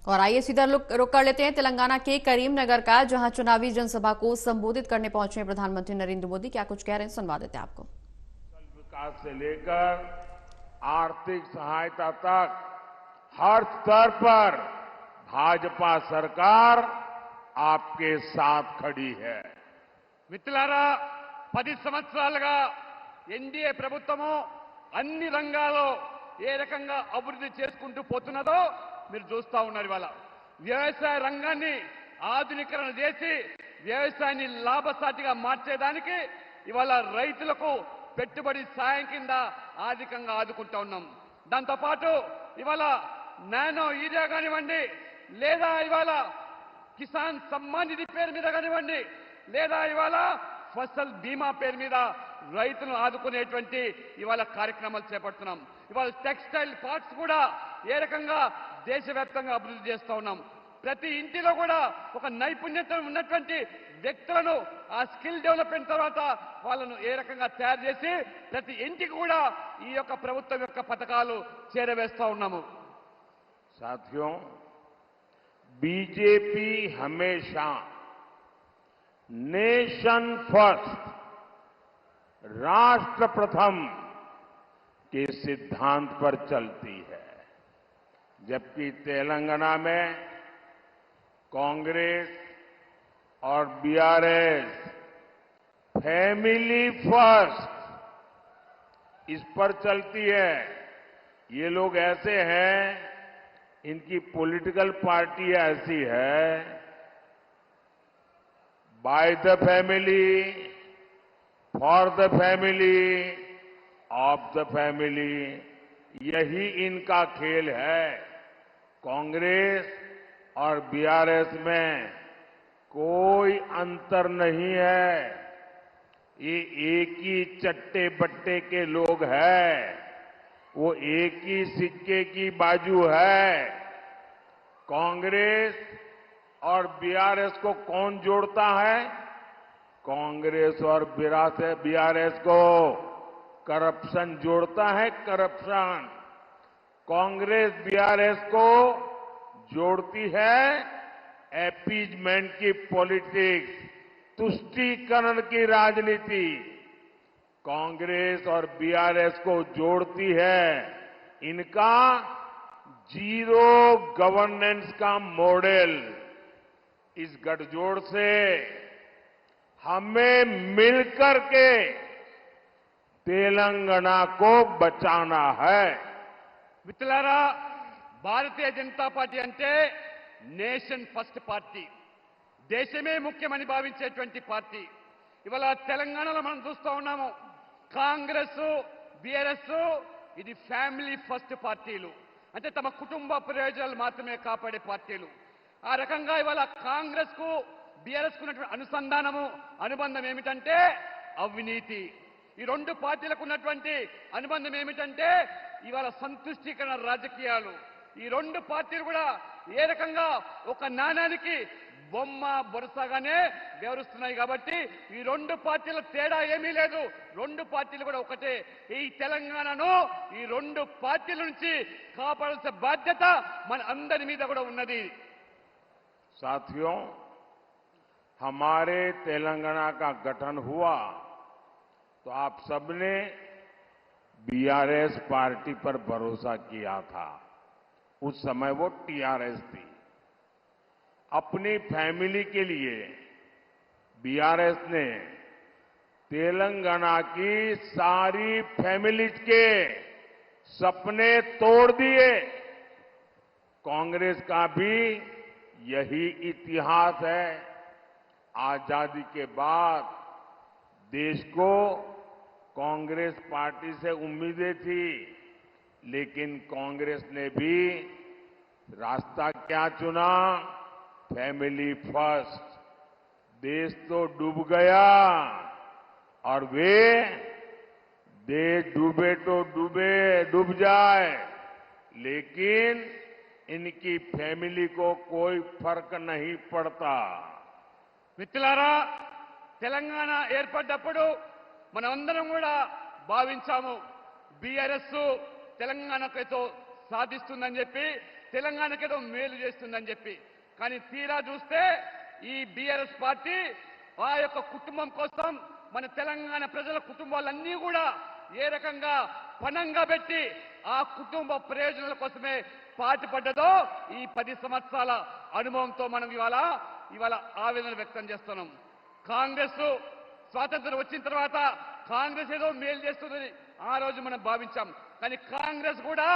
और आइए सीधा रुक कर लेते हैं तेलंगाना के करीमनगर का, जहां चुनावी जनसभा को संबोधित करने पहुंचे प्रधानमंत्री नरेंद्र मोदी। क्या कुछ कह रहे हैं, सुनवा देते हैं आपको। विकास से लेकर आर्थिक सहायता तक हर स्तर पर भाजपा सरकार आपके साथ खड़ी है। మిత్రులారా 10 సంవత్సరాలుగా ఎన్డీఏ ప్రభుత్వము అన్ని రంగాల్లో ఏ రకంగా అభివృద్ధి చేసుకుంటూ పోతున్నదో మీరు చూస్తా ఉన్నారు। ఇవాళ వ్యవసాయ రంగాన్ని ఆధునీకరణ చేసి వ్యవసాయాన్ని లాభసాటిగా మార్చేదానికి ఇవాళ రైతులకు పెట్టుబడి సాయం కింద ఆర్థికంగా ఆదుకుంటా ఉన్నాం। దాంతో పాటు ఇవాళ నానో యూరియా కానివ్వండి, లేదా ఇవాళ కిసాన్ సమ్మాన్ నిధి పేరు మీద కానివ్వండి, లేదా ఇవాళ ఫసల్ బీమా పేరు మీద రైతులను ఆదుకునేటువంటి ఇవాళ కార్యక్రమాలు చేపడుతున్నాం। ఇవాళ టెక్స్టైల్ పార్క్స్ కూడా ఏ రకంగా దేశవ్యాప్తంగా అభివృద్ధి చేస్తూ ఉన్నాం। ప్రతి ఇంటిలో కూడా ఒక నైపుణ్యత ఉన్నటువంటి వ్యక్తులను ఆ స్కిల్ డెవలప్మెంట్ తర్వాత వాళ్ళను ఏ రకంగా తయారు చేసి ప్రతి ఇంటికి కూడా ఈ యొక్క ప్రభుత్వం యొక్క పథకాలు చేరవేస్తూ ఉన్నాము। साथियों, बीजेपी हमेशा नेशन फर्स्ट, राष्ट्र प्रथम के सिद्धांत पर चलती है, जबकि तेलंगाना में कांग्रेस और बीआरएस फैमिली फर्स्ट इस पर चलती है। ये लोग ऐसे हैं, इनकी पॉलिटिकल पार्टी ऐसी है, by the family, for the family, of the family, यही इनका खेल है। कांग्रेस और बीआरएस में कोई अंतर नहीं है, ये एक ही चट्टे बट्टे के लोग हैं, वो एक ही सिक्के की बाजू है। कांग्रेस और बीआरएस को कौन जोड़ता है? कांग्रेस और बीआरएस को करप्शन जोड़ता है, करप्शन। कांग्रेस बीआरएस को जोड़ती है अपीजमेंट की पॉलिटिक्स, तुष्टीकरण की राजनीति। कांग्रेस और बीआरएस को जोड़ती है इनका जीरो गवर्नेंस का मॉडल। इस गठजोड़ से हमें मिलकर के तेलंगाना को बचाना है। మిత్రులారా, భారతీయ జనతా పార్టీ అంటే నేషన్ ఫస్ట్ పార్టీ, దేశమే ముఖ్యమని భావించేటువంటి పార్టీ। ఇవాళ తెలంగాణలో మనం చూస్తూ ఉన్నాము, కాంగ్రెస్ బీఆర్ఎస్ ఇది ఫ్యామిలీ ఫస్ట్ పార్టీలు, అంటే తమ కుటుంబ ప్రయోజనాలు మాత్రమే కాపాడే పార్టీలు। ఆ రకంగా ఇవాళ కాంగ్రెస్ కు బీఆర్ఎస్ కు ఉన్నటువంటి అనుబంధం ఏమిటంటే అవినీతి। ఈ రెండు పార్టీలకు ఉన్నటువంటి అనుబంధం ఏమిటంటే ఇవాళ సంతుష్టీకరణ రాజకీయాలు। ఈ రెండు పార్టీలు కూడా ఏ రకంగా ఒక నాణానికి బొమ్మ బొరసగానే వ్యవహరిస్తున్నాయి। కాబట్టి ఈ రెండు పార్టీల తేడా ఏమీ లేదు, రెండు పార్టీలు కూడా ఒకటే। ఈ తెలంగాణను ఈ రెండు పార్టీల నుంచి కాపాడాల్సిన బాధ్యత మన అందరి మీద కూడా ఉన్నది। साथियों, हमारे तेलंगाना का गठन हुआ तो आप सबने बीआरएस पार्टी पर भरोसा किया था। उस समय वो टीआरएस थी। अपनी फैमिली के लिए बीआरएस ने तेलंगाना की सारी फैमिलीज के सपने तोड़ दिए। कांग्रेस का भी यही इतिहास है। आजादी के बाद देश को कांग्रेस पार्टी से उम्मीदें थी, लेकिन कांग्रेस ने भी रास्ता क्या चुना? Family first. देश तो डूब गया और वे देश डूबे तो डूब जाए, लेकिन इनकी फैमिली को कोई फर्क नहीं पड़ता। మిత్రులారా, తెలంగాణ ఏర్పడ్డప్పుడు మనమందరం కూడా భావించాము బీఆర్ఎస్ తెలంగాణతో సాధిస్తుందని చెప్పి తెలంగాణకేదో మేలు చేస్తుందని చెప్పి. కానీ తీరా చూస్తే ఈ బీఆర్ఎస్ పార్టీ ఆ యొక్క కుటుంబం కోసం మన తెలంగాణ ప్రజల కుటుంబాలన్నీ కూడా ఏ రకంగా పణంగా పెట్టి ఆ కుటుంబ ప్రయోజనాల కోసమే పాటుపడ్డదో ఈ 10 సంవత్సరాల అనుభవంతో మనం ఇవాళ ఆవేదన వ్యక్తం చేస్తున్నాం. కాంగ్రెస్ స్వాతంత్రం వచ్చిన తర్వాత కాంగ్రెస్ ఏదో మేలు చేస్తుందని ఆ రోజు మనం భావించాం. కానీ కాంగ్రెస్ కూడా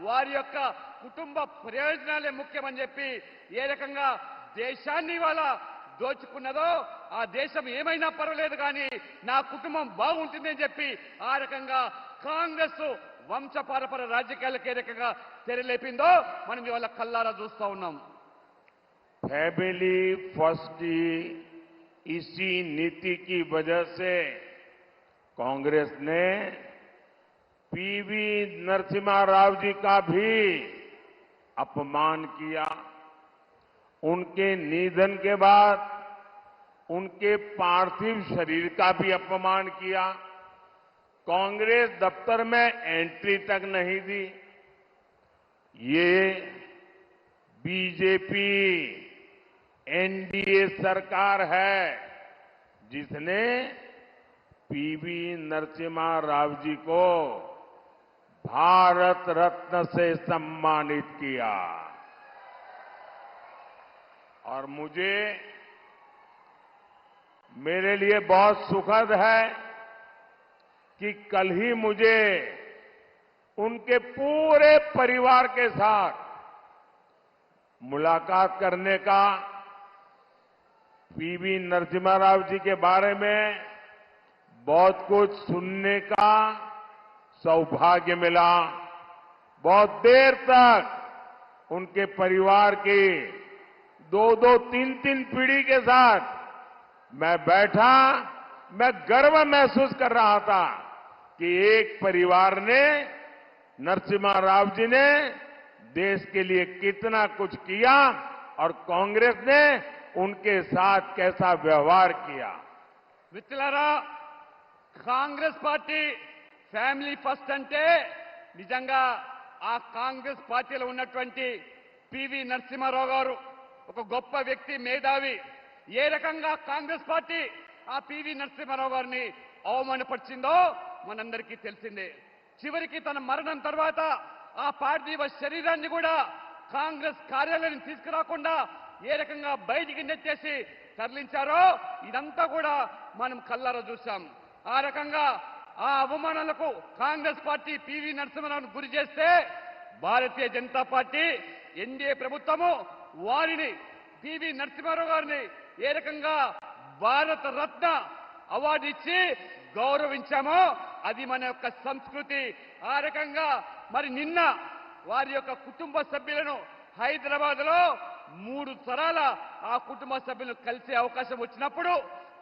వారి యొక్క కుటుంబ ప్రయోజనాలే ముఖ్యమని చెప్పి ఏ రకంగా దేశాన్ని ఇవాళ దోచుకున్నదో, ఆ దేశం ఏమైనా పర్వాలేదు కానీ నా కుటుంబం బాగుంటుంది అని చెప్పి ఆ రకంగా కాంగ్రెస్ వంశపారపర రాజకీయాలకు ఏ రకంగా తెరలేపిందో మనం ఇవాళ కల్లారా చూస్తా ఉన్నాం. फैमिली फर्स्ट की इसी नीति की वजह से कांग्रेस ने पीवी नरसिम्हा राव जी का भी अपमान किया. उनके निधन के बाद उनके पार्थिव शरीर का भी अपमान किया. कांग्रेस दफ्तर में एंट्री तक नहीं दी. ये बीजेपी एनडीए सरकार है जिसने पीवी नरसिम्हा राव जी को भारत रत्न से सम्मानित किया. और मेरे लिए बहुत सुखद है कि कल ही मुझे उनके पूरे परिवार के साथ मुलाकात करने का, पीवी नरसिम्हा राव जी के बारे में बहुत कुछ सुनने का सौभाग्य मिला. बहुत देर तक उनके परिवार की 2-2, 3-3 पीढ़ी के साथ मैं बैठा. मैं गर्व महसूस कर रहा था कि एक परिवार ने, नरसिम्हा राव जी ने देश के लिए कितना कुछ किया और कांग्रेस ने उनके साथ कैसा व्यवहार किया. మిత్రులారా, కాంగ్రెస్ పార్టీ ఫ్యామిలీ ఫస్ట్ అంటే నిజంగా ఆ కాంగ్రెస్ పార్టీలో ఉన్నటువంటి పివి నరసింహారావు గారు ఒక గొప్ప వ్యక్తి, మేధావి. ఏ రకంగా కాంగ్రెస్ పార్టీ ఆ పివి నరసింహారావు గారిని అవమానపరిచిందో మనందరికీ తెలిసిందే. చివరికి తన మరణం తర్వాత ఆ పార్థివ శరీరాన్ని కూడా కాంగ్రెస్ కార్యాలయం తీసుకురాకుండా ఏ రకంగా బయటికి నెట్టేసి తరలించారో ఇదంతా కూడా మనం కళ్ళారా చూశాం. ఆ రకంగా ఆ అవమానాలకు కాంగ్రెస్ పార్టీ పివి నరసింహారావును గురి చేస్తే భారతీయ జనతా పార్టీ ఎన్డీఏ ప్రభుత్వము వారిని, పివి నరసింహారావు గారిని ఏ రకంగా భారత రత్న అవార్డు ఇచ్చి గౌరవించామో అది మన యొక్క సంస్కృతి. ఆ రకంగా మరి నిన్న వారి యొక్క కుటుంబ సభ్యులను హైదరాబాద్ లో 3 తరాల ఆ కుటుంబ సభ్యులను కలిసే అవకాశం వచ్చినప్పుడు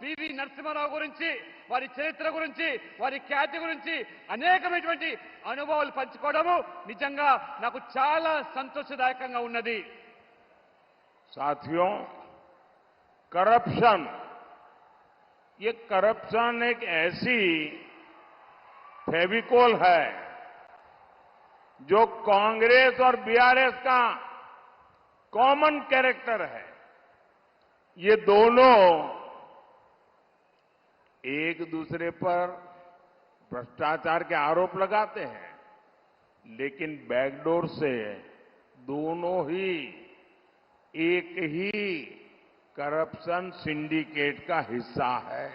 పివి నరసింహారావు గురించి, వారి చరిత్ర గురించి, వారి ఖ్యాతి గురించి అనేకమైనటువంటి అనుభవాలు పంచుకోవడము నిజంగా నాకు చాలా సంతోషదాయకంగా ఉన్నది. साथियों, करप्शन, ये करप्शन एक ऐसी फेविकोल है जो कांग्रेस और बीआरएस का कॉमन कैरेक्टर है. ये दोनों एक दूसरे पर भ्रष्टाचार के आरोप लगाते हैं, लेकिन बैकडोर से दोनों ही एक ही करप्शन सिंडिकेट का हिस्सा है.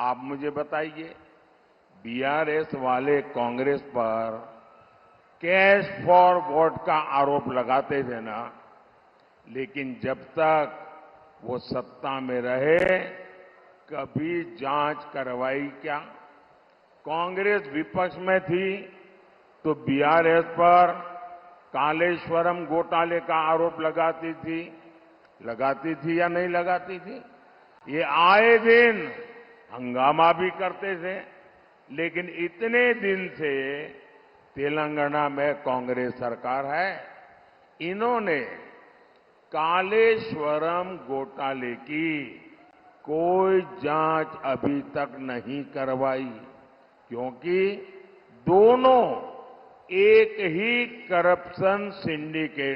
आप मुझे बताइए, बीआरएस वाले कांग्रेस पर कैश फॉर वोट का आरोप लगाते थे ना, लेकिन जब तक वो सत्ता में रहे कभी जांच करवाई क्या? कांग्रेस विपक्ष में थी तो बीआरएस पर कालेश्वरम घोटाले का आरोप लगाती थी या नहीं लगाती थी? ये आए दिन हंगामा भी करते थे, लेकिन इतने दिन से तेलंगाना में कांग्रेस सरकार है, इन्होंने कालेश्वरम घोटाले की कोई जांच अभी तक नहीं करवाई, क्योंकि दोनों एक ही करप्शन सिंडिकेट